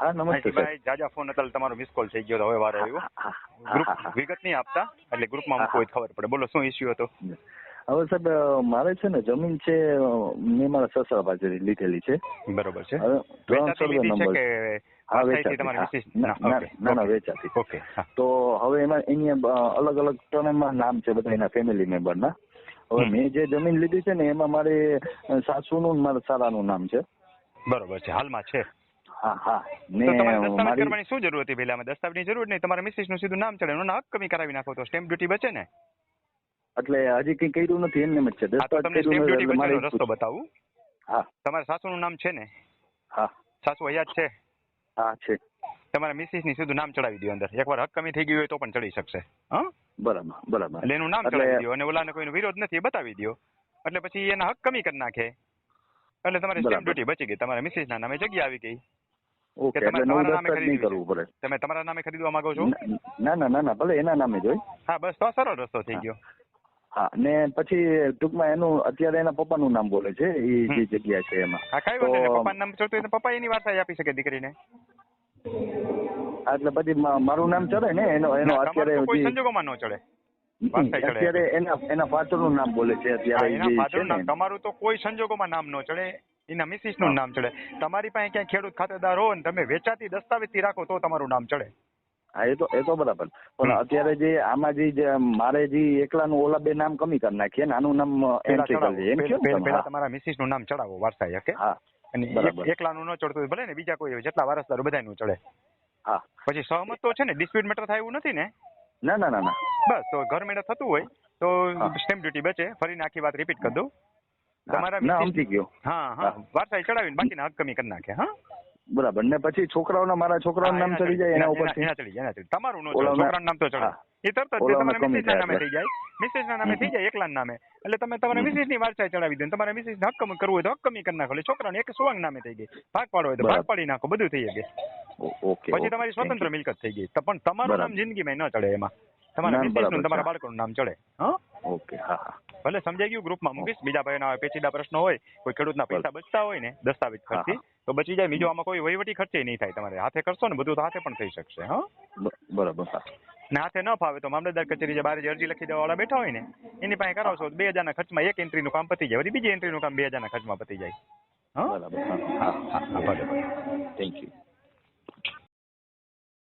હા નમસ્તે સર. ભાઈ જાજા ફોન હતા તમારો મિસ કોલ થઈ ગયો તો હવે વારો આવ્યો. ગ્રુપ વિગત નહીં આપતા એટલે ગ્રુપમાં મૂકવો હોય ખબર પડે. બોલો શું ઇસ્યુ હતો? હવે સાહેબ મારે છે ને જમીન છે મેં મારા સસરા પાસેથી લીધેલી છે. બરોબર છે. હવે 3 સર્વે નંબર. હા વેચાતી. ના વેચાતી. ઓકે. તો હવે એમાં એની અલગ અલગ ટર્મમાં નામ છે બધા એના ફેમિલી મેમ્બરના. હવે મેં જે જમીન લીધી છે ને એમાં મારે સાસુનું ને મારા સારાનું નામ છે. બરોબર છે. હાલમાં છે. હા ને દસ્તાવેજ કરવાની શું જરૂર હતી? પહેલા દસ્તાવેજની જરૂર નહીં. તમારા મિસિસ નું સીધું નામ ચડે એનું હક કમી કરાવી નાખો તો સ્ટેમ્પ ડ્યુટી બચે ને. એટલે હજી કઈ કર્યું નથી એમને જ છે. તમને સ્ટેમ્પ ડ્યુટી બચવાનો રસ્તો બતાવું. હા. તમારા સાસુનું નામ છે ને? હા. સાસુ હયાત છે? હા છે. તમારા મિસિસ ની સીધું નામ ચડાવી દો અંદર. એકવાર હક કમી થઈ ગયું હોય તો પણ ચડી શકશે. હા બરાબર. એટલે એનું નામ ચડાવી દો અને ઓલાને કોઈનો વિરોધ નથી એ બતાવી દો. એટલે પછી એના હક કમી કરી નાખે એટલે તમારી સ્ટેમ્પ ડ્યુટી બચી ગઈ. તમારા મિસિસ ના નામે જગ્યા આવી ગઈ. ઓકે. એટલે નવું દસ્તાવેજ નહીં કરવું પડે. તમે તમારા નામે ખરીદવા માંગો છો? ના ભલે એના નામે જ હોય. હા બસ તો સરળ રસ્તો થઈ ગયો. હા ને પછી ટૂંકમાં એનું અત્યારે એના પપ્પાનું નામ બોલે છે એ જે જગ્યા છે એમાં. હા કઈ વાંધો નહીં. પપ્પાનું નામ ચડતું હોય તો પપ્પા એની વારસાઈ આપી શકે દીકરીને. એટલે પછી મારું નામ ચડે ને એનો અત્યારે કોઈ સંજોગોમાં ન ચડે. અત્યારે એના ફાધરનું નામ બોલે છે અત્યારે. તમારું તો કોઈ સંજોગોમાં નામ ન ચડે. એના મિસિસ નું નામ ચડે. તમારી પાસે ક્યાંય ખેડૂત ખાતેદાર હોય ને તમે વેચાતી દસ્તાવેજથી રાખો તો તમારું નામ ચડે. હા એ તો બરાબર. પણ અત્યારે જે આમાં જે મારે જે એકલાનું ઓલા બે નામ કમી કરી નાખીએ ને આનું નામ એન્ટ્રી કરી દઈએ. પહેલા તમારા મિસિસ નું નામ ચડાવો વારસાઈ હકે. હા. અને એકલાનું ન ચડતું ભલે ને બીજા કોઈ જેટલા વારસદારો બધાનું ચડે. હા. પછી સહમત તો છે ને? ડિસ્પ્યુટ મેટર થાય એવું નથી ને? ના. બસ તો ઘર મેળે થતું હોય તો સ્ટેમ્પ ડ્યુટી બચે. ફરીને આખી વાત રિપીટ કરી દઉં. તમારા હા વારસાઈ ચડાવીને બાકીના હક કમી કરી નાખે. હા બરાબર. ને પછી મારા છોકરાઓનું નામ ચડી જાય એના ઉપર ચડી તમારું નો ચડે. છોકરાનું નામ તો ચડે. એ તરત જ તમારા મિસિસ ના નામે થઈ જાય. મિસિસ ના નામે થઈ જાય એકલા નામે. એટલે તમે તમારા મિસિસ ની વારસાઈ ચડાવી દો. તમારા મિસિસ ને હક કમી કરવું હોય તો હક કમી કરી નાખો. એટલે છોકરાને એક સુવાંગ નામે થઈ ગઈ. ભાગ પાડો હોય તો ભાગ પાડી નાખો. બધું થઈ જાય. પછી તમારી સ્વતંત્ર મિલકત થઈ ગઈ. પણ તમારું નામ જિંદગીમાં ન ચડે એમાં. તમારા મિસિસ નું તમારા બાળકોનું નામ ચડે. હા ઓકે. હા ભલે સમજાઈ ગયું. ગ્રુપમાં મૂકીશ. બીજા ભાઈના પેચીદા પ્રશ્નો હોય, કોઈ ખેડૂતના પૈસા બચતા હોય ને દસ્તાવેજ ખર્ચી તો બચી જાય. બીજો આમાં કોઈ વહીવટી ખર્ચે નહીં થાય. તમારે હાથે કરશો ને બધું તો હાથે પણ થઈ શકશે. હા બરાબર. ને હાથે ન ફાવે તો મામલતદાર કચેરી જે બહાર અરજી લખી દેવા વાળા બેઠા હોય ને એની પાસે કરાવશો 2000 ના ખર્ચમાં એક એન્ટ્રીનું કામ પતી જાય. બીજી એન્ટ્રીનું કામ 2000 ના ખર્ચમાં પતી જાય. હા બરાબર. હા ભલે. ભલે. Thank you.